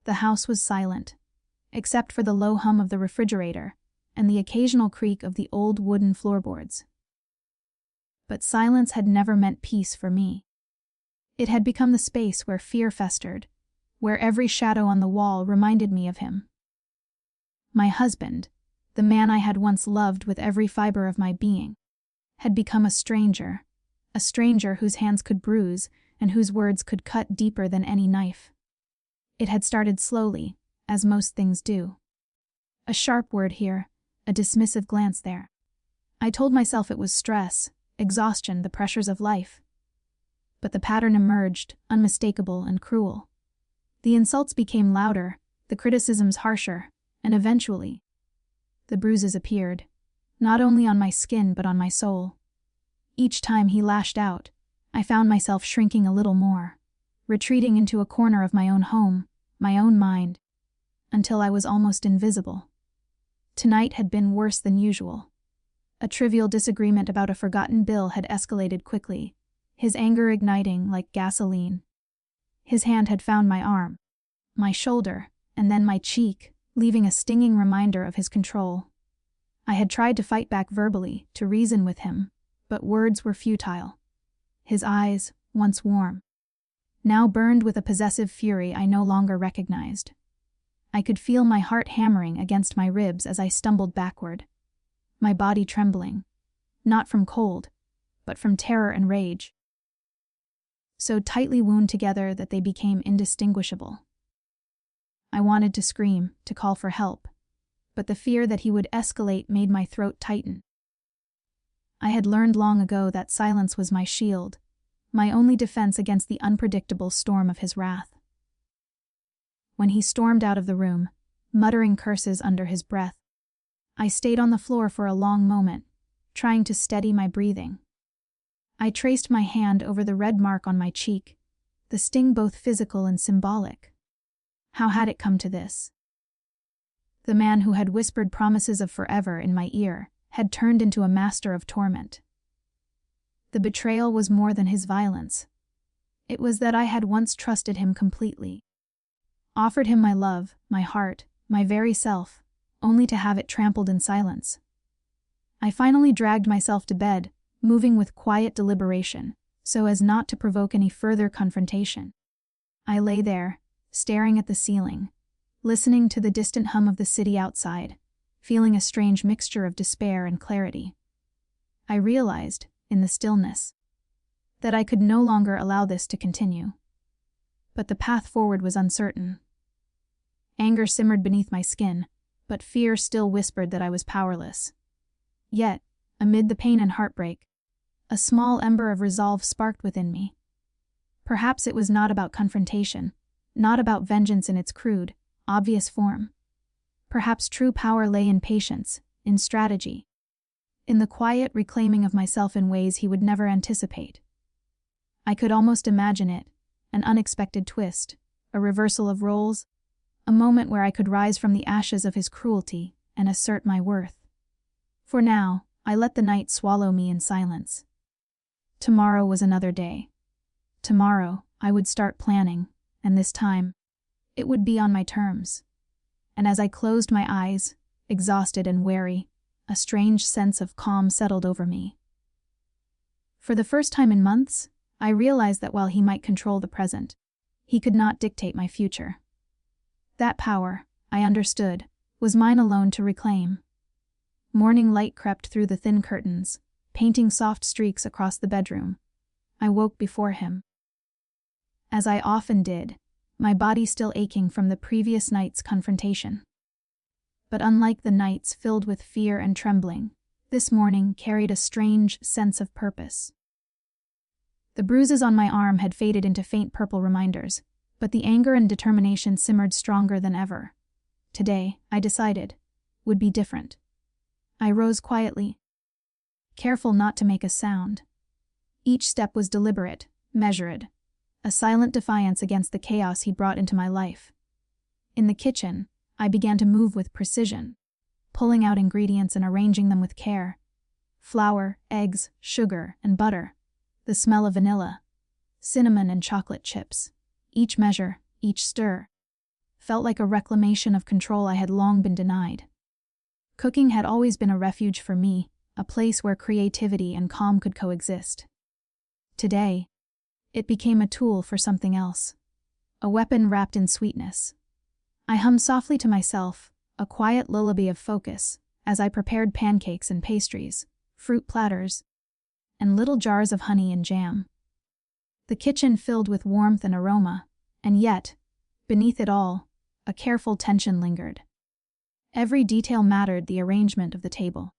The house was silent, except for the low hum of the refrigerator and the occasional creak of the old wooden floorboards. But silence had never meant peace for me. It had become the space where fear festered, where every shadow on the wall reminded me of him. My husband, the man I had once loved with every fiber of my being, had become a stranger whose hands could bruise and whose words could cut deeper than any knife. It had started slowly, as most things do. A sharp word here, a dismissive glance there. I told myself it was stress, exhaustion, the pressures of life. But the pattern emerged, unmistakable and cruel. The insults became louder, the criticisms harsher, and eventually, the bruises appeared, not only on my skin but on my soul. Each time he lashed out, I found myself shrinking a little more, retreating into a corner of my own home, my own mind, until I was almost invisible. Tonight had been worse than usual. A trivial disagreement about a forgotten bill had escalated quickly, his anger igniting like gasoline. His hand had found my arm, my shoulder, and then my cheek, leaving a stinging reminder of his control. I had tried to fight back verbally, to reason with him, but words were futile. His eyes, once warm, now burned with a possessive fury I no longer recognized. I could feel my heart hammering against my ribs as I stumbled backward, my body trembling, not from cold, but from terror and rage, so tightly wound together that they became indistinguishable. I wanted to scream, to call for help, but the fear that he would escalate made my throat tighten. I had learned long ago that silence was my shield, my only defense against the unpredictable storm of his wrath. When he stormed out of the room, muttering curses under his breath, I stayed on the floor for a long moment, trying to steady my breathing. I traced my hand over the red mark on my cheek, the sting both physical and symbolic. How had it come to this? The man who had whispered promises of forever in my ear had turned into a master of torment. The betrayal was more than his violence. It was that I had once trusted him completely, offered him my love, my heart, my very self, only to have it trampled in silence. I finally dragged myself to bed, moving with quiet deliberation, so as not to provoke any further confrontation. I lay there, staring at the ceiling, listening to the distant hum of the city outside, feeling a strange mixture of despair and clarity. I realized, in the stillness, that I could no longer allow this to continue. But the path forward was uncertain. Anger simmered beneath my skin, but fear still whispered that I was powerless. Yet, amid the pain and heartbreak, a small ember of resolve sparked within me. Perhaps it was not about confrontation, not about vengeance in its crude, obvious form. Perhaps true power lay in patience, in strategy, in the quiet reclaiming of myself in ways he would never anticipate. I could almost imagine it, an unexpected twist, a reversal of roles, a moment where I could rise from the ashes of his cruelty and assert my worth. For now, I let the night swallow me in silence. Tomorrow was another day. Tomorrow, I would start planning, and this time, it would be on my terms. And as I closed my eyes, exhausted and weary, a strange sense of calm settled over me. For the first time in months, I realized that while he might control the present, he could not dictate my future. That power, I understood, was mine alone to reclaim. Morning light crept through the thin curtains, painting soft streaks across the bedroom. I woke before him. As I often did, my body still aching from the previous night's confrontation. But unlike the nights filled with fear and trembling, this morning carried a strange sense of purpose. The bruises on my arm had faded into faint purple reminders, but the anger and determination simmered stronger than ever. Today, I decided, would be different. I rose quietly, careful not to make a sound. Each step was deliberate, measured, a silent defiance against the chaos he brought into my life. In the kitchen, I began to move with precision, pulling out ingredients and arranging them with care. Flour, eggs, sugar, and butter, the smell of vanilla, cinnamon and chocolate chips, each measure, each stir, felt like a reclamation of control I had long been denied. Cooking had always been a refuge for me, a place where creativity and calm could coexist. Today, it became a tool for something else, a weapon wrapped in sweetness. I hummed softly to myself, a quiet lullaby of focus, as I prepared pancakes and pastries, fruit platters, and little jars of honey and jam. The kitchen filled with warmth and aroma, and yet, beneath it all, a careful tension lingered. Every detail mattered: the arrangement of the table,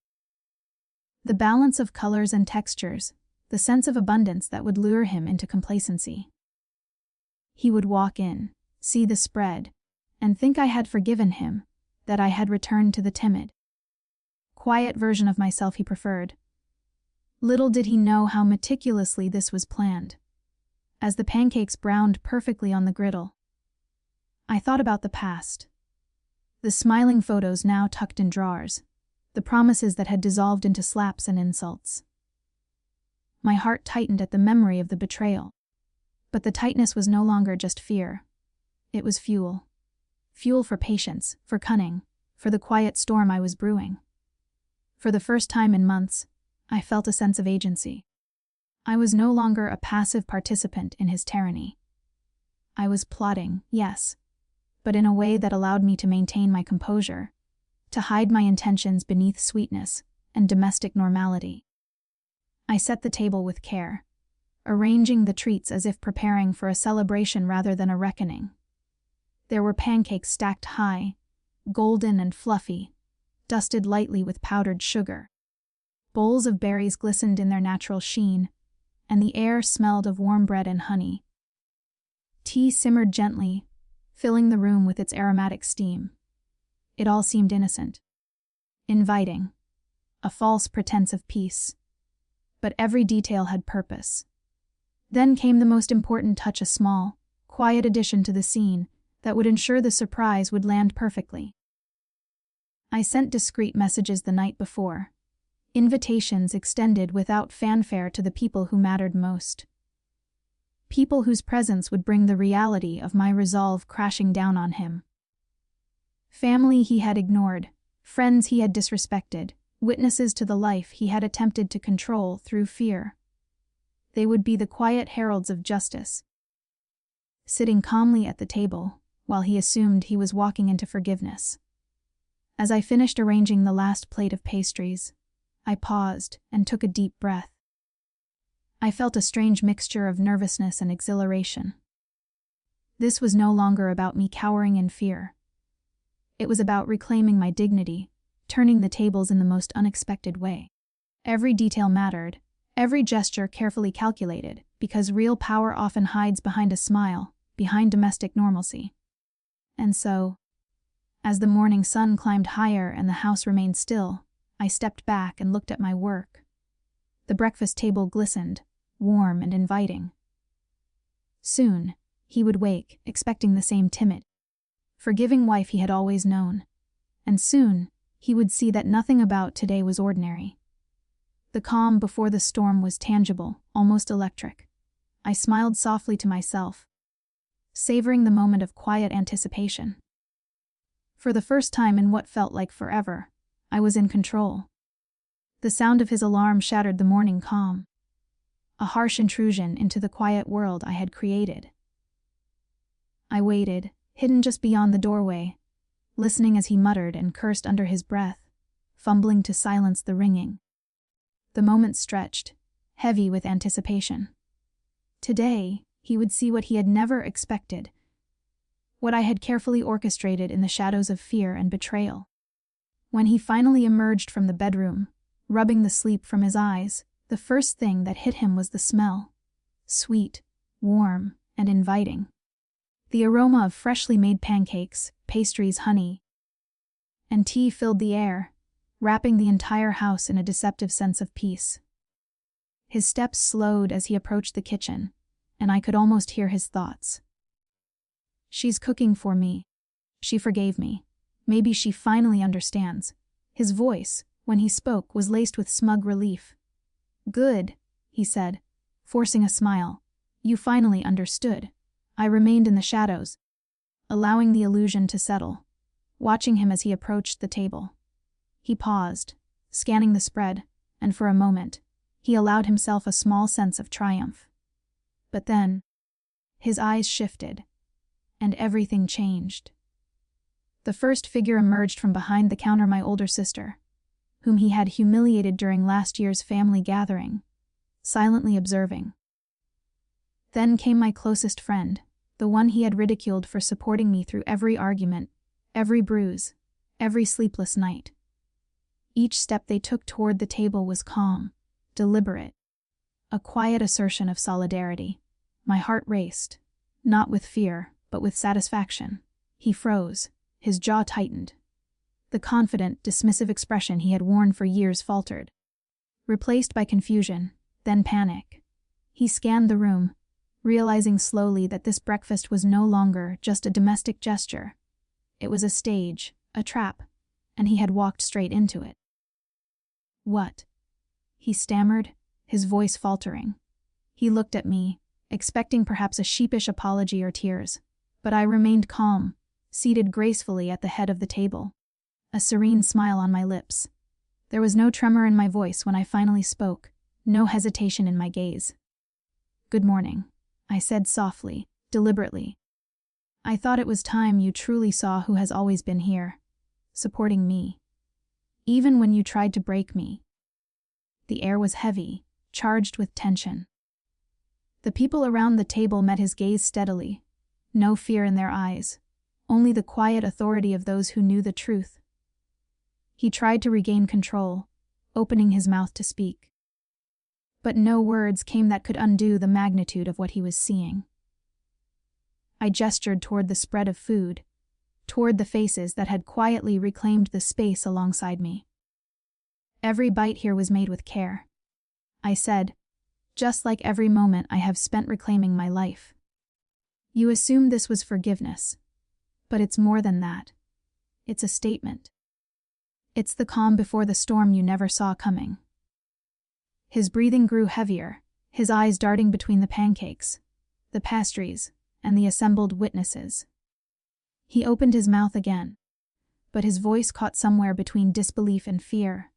the balance of colors and textures, the sense of abundance that would lure him into complacency. He would walk in, see the spread, and think I had forgiven him, that I had returned to the timid, quiet version of myself he preferred. Little did he know how meticulously this was planned. As the pancakes browned perfectly on the griddle, I thought about the past. The smiling photos now tucked in drawers, the promises that had dissolved into slaps and insults. My heart tightened at the memory of the betrayal. But the tightness was no longer just fear. It was fuel. Fuel for patience, for cunning, for the quiet storm I was brewing. For the first time in months, I felt a sense of agency. I was no longer a passive participant in his tyranny. I was plotting, yes, but in a way that allowed me to maintain my composure, to hide my intentions beneath sweetness and domestic normality. I set the table with care, arranging the treats as if preparing for a celebration rather than a reckoning. There were pancakes stacked high, golden and fluffy, dusted lightly with powdered sugar. Bowls of berries glistened in their natural sheen, and the air smelled of warm bread and honey. Tea simmered gently, filling the room with its aromatic steam. It all seemed innocent, inviting, a false pretense of peace. But every detail had purpose. Then came the most important touch: a small, quiet addition to the scene that would ensure the surprise would land perfectly. I sent discreet messages the night before, invitations extended without fanfare to the people who mattered most. People whose presence would bring the reality of my resolve crashing down on him. Family he had ignored, friends he had disrespected, witnesses to the life he had attempted to control through fear. They would be the quiet heralds of justice, sitting calmly at the table while he assumed he was walking into forgiveness. As I finished arranging the last plate of pastries, I paused and took a deep breath. I felt a strange mixture of nervousness and exhilaration. This was no longer about me cowering in fear. It was about reclaiming my dignity, turning the tables in the most unexpected way. Every detail mattered, every gesture carefully calculated, because real power often hides behind a smile, behind domestic normalcy. And so, as the morning sun climbed higher and the house remained still, I stepped back and looked at my work. The breakfast table glistened, warm and inviting. Soon, he would wake, expecting the same timid, forgiving wife he had always known. And soon, he would see that nothing about today was ordinary. The calm before the storm was tangible, almost electric. I smiled softly to myself, savoring the moment of quiet anticipation. For the first time in what felt like forever, I was in control. The sound of his alarm shattered the morning calm, a harsh intrusion into the quiet world I had created. I waited, hidden just beyond the doorway, listening as he muttered and cursed under his breath, fumbling to silence the ringing. The moment stretched, heavy with anticipation. Today, he would see what he had never expected, what I had carefully orchestrated in the shadows of fear and betrayal. When he finally emerged from the bedroom, rubbing the sleep from his eyes, the first thing that hit him was the smell. Sweet, warm, and inviting. The aroma of freshly made pancakes, pastries, honey, and tea filled the air, wrapping the entire house in a deceptive sense of peace. His steps slowed as he approached the kitchen, and I could almost hear his thoughts. She's cooking for me. She forgave me. Maybe she finally understands. His voice, when he spoke, was laced with smug relief. Good, he said, forcing a smile. You finally understood. I remained in the shadows, allowing the illusion to settle, watching him as he approached the table. He paused, scanning the spread, and for a moment, he allowed himself a small sense of triumph. But then, his eyes shifted, and everything changed. The first figure emerged from behind the counter, my older sister, whom he had humiliated during last year's family gathering, silently observing. Then came my closest friend, the one he had ridiculed for supporting me through every argument, every bruise, every sleepless night. Each step they took toward the table was calm, deliberate, a quiet assertion of solidarity. My heart raced, not with fear, but with satisfaction. He froze, his jaw tightened. The confident, dismissive expression he had worn for years faltered, replaced by confusion, then panic. He scanned the room, realizing slowly that this breakfast was no longer just a domestic gesture. It was a stage, a trap, and he had walked straight into it. "What?" he stammered, his voice faltering. He looked at me, expecting perhaps a sheepish apology or tears, but I remained calm, seated gracefully at the head of the table, a serene smile on my lips. There was no tremor in my voice when I finally spoke, no hesitation in my gaze. "Good morning," I said softly, deliberately. "I thought it was time you truly saw who has always been here, supporting me, even when you tried to break me." The air was heavy, charged with tension. The people around the table met his gaze steadily, no fear in their eyes, only the quiet authority of those who knew the truth. He tried to regain control, opening his mouth to speak. But no words came that could undo the magnitude of what he was seeing. I gestured toward the spread of food, toward the faces that had quietly reclaimed the space alongside me. "Every bite here was made with care," I said, "just like every moment I have spent reclaiming my life. You assumed this was forgiveness, but it's more than that. It's a statement. It's the calm before the storm you never saw coming." His breathing grew heavier, his eyes darting between the pancakes, the pastries, and the assembled witnesses. He opened his mouth again, but his voice caught somewhere between disbelief and fear.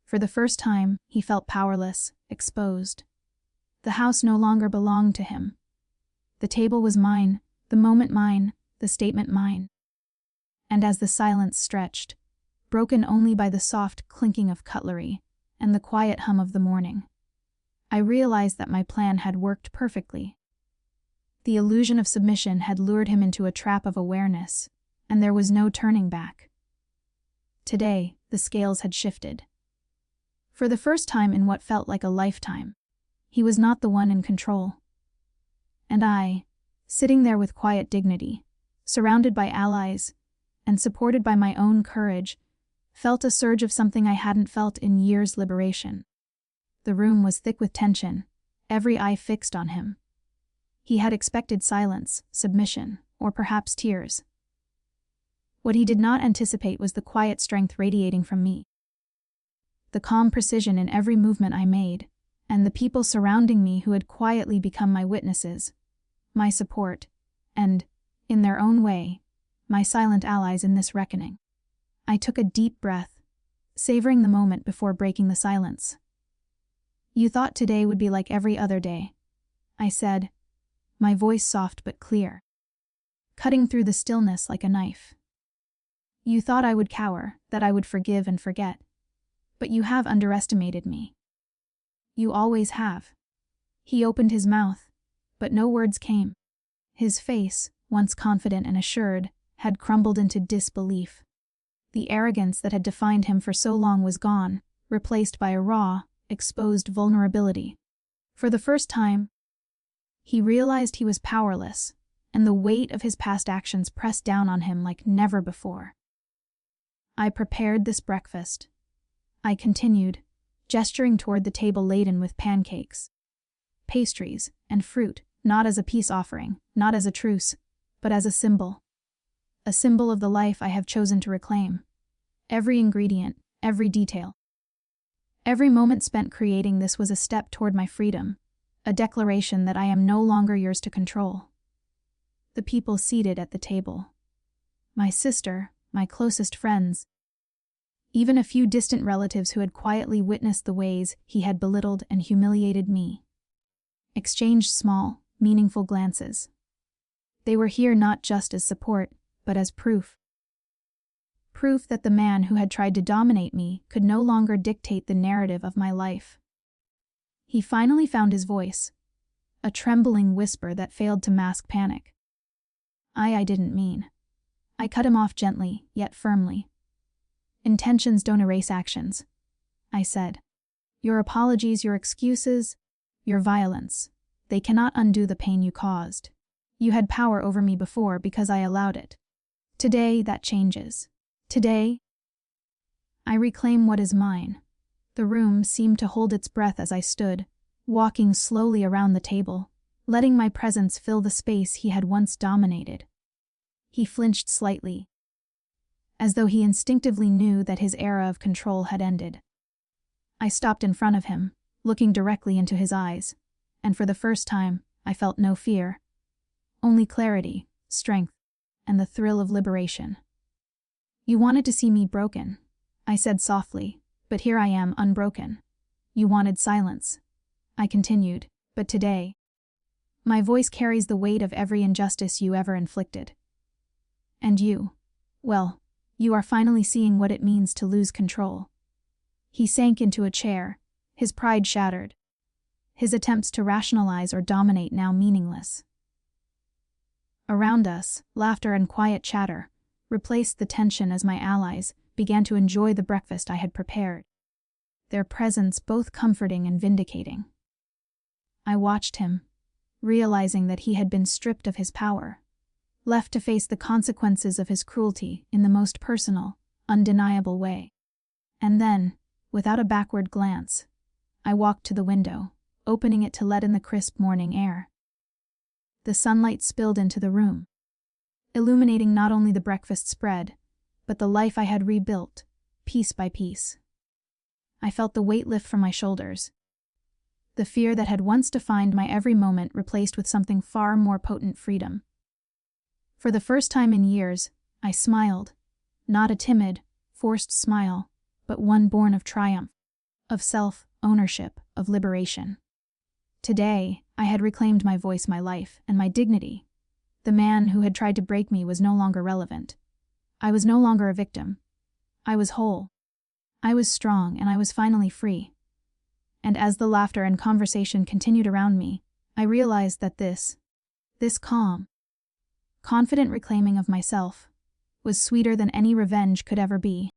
For the first time, he felt powerless, exposed. The house no longer belonged to him. The table was mine, the moment mine, the statement mine. And as the silence stretched, broken only by the soft clinking of cutlery and the quiet hum of the morning, I realized that my plan had worked perfectly. The illusion of submission had lured him into a trap of awareness, and there was no turning back. Today, the scales had shifted. For the first time in what felt like a lifetime, he was not the one in control. And I, sitting there with quiet dignity, surrounded by allies, and supported by my own courage, felt a surge of something I hadn't felt in years: liberation. The room was thick with tension, every eye fixed on him. He had expected silence, submission, or perhaps tears. What he did not anticipate was the quiet strength radiating from me, the calm precision in every movement I made, and the people surrounding me who had quietly become my witnesses, my support, and, in their own way, my silent allies in this reckoning. I took a deep breath, savoring the moment before breaking the silence. "You thought today would be like every other day," I said, my voice soft but clear, cutting through the stillness like a knife. "You thought I would cower, that I would forgive and forget. But you have underestimated me. You always have." He opened his mouth, but no words came. His face, once confident and assured, had crumbled into disbelief. The arrogance that had defined him for so long was gone, replaced by a raw, exposed vulnerability. For the first time, he realized he was powerless, and the weight of his past actions pressed down on him like never before. "I prepared this breakfast," I continued, gesturing toward the table laden with pancakes, pastries, and fruit, not as a peace offering, not as a truce, but as a symbol of the life I have chosen to reclaim. Every ingredient, every detail, every moment spent creating this was a step toward my freedom, a declaration that I am no longer yours to control. the people seated at the table. My sister, my closest friends, even a few distant relatives who had quietly witnessed the ways he had belittled and humiliated me, exchanged small, meaningful glances. They were here not just as support, but as proof. Proof that the man who had tried to dominate me could no longer dictate the narrative of my life. He finally found his voice, a trembling whisper that failed to mask panic. I didn't mean. I cut him off gently, yet firmly. Intentions don't erase actions, I said. Your apologies, your excuses, your violence, they cannot undo the pain you caused. You had power over me before because I allowed it. Today, that changes. Today, I reclaim what is mine. The room seemed to hold its breath as I stood, walking slowly around the table, letting my presence fill the space he had once dominated. He flinched slightly, as though he instinctively knew that his era of control had ended. I stopped in front of him, looking directly into his eyes, and for the first time, I felt no fear. Only clarity, strength, and the thrill of liberation. You wanted to see me broken, I said softly, but here I am unbroken. You wanted silence, I continued, but today, my voice carries the weight of every injustice you ever inflicted. And you, well, you are finally seeing what it means to lose control. He sank into a chair, his pride shattered, his attempts to rationalize or dominate now meaningless. Around us, laughter and quiet chatter replaced the tension as my allies began to enjoy the breakfast I had prepared, their presence both comforting and vindicating. I watched him, realizing that he had been stripped of his power, left to face the consequences of his cruelty in the most personal, undeniable way. And then, without a backward glance, I walked to the window, opening it to let in the crisp morning air. The sunlight spilled into the room, illuminating not only the breakfast spread, but the life I had rebuilt, piece by piece. I felt the weight lift from my shoulders, the fear that had once defined my every moment replaced with something far more potent: freedom. For the first time in years, I smiled, not a timid, forced smile, but one born of triumph, of self-ownership, of liberation. Today, I had reclaimed my voice, my life, and my dignity. The man who had tried to break me was no longer relevant. I was no longer a victim. I was whole. I was strong, and I was finally free. And as the laughter and conversation continued around me, I realized that this calm, confident reclaiming of myself was sweeter than any revenge could ever be.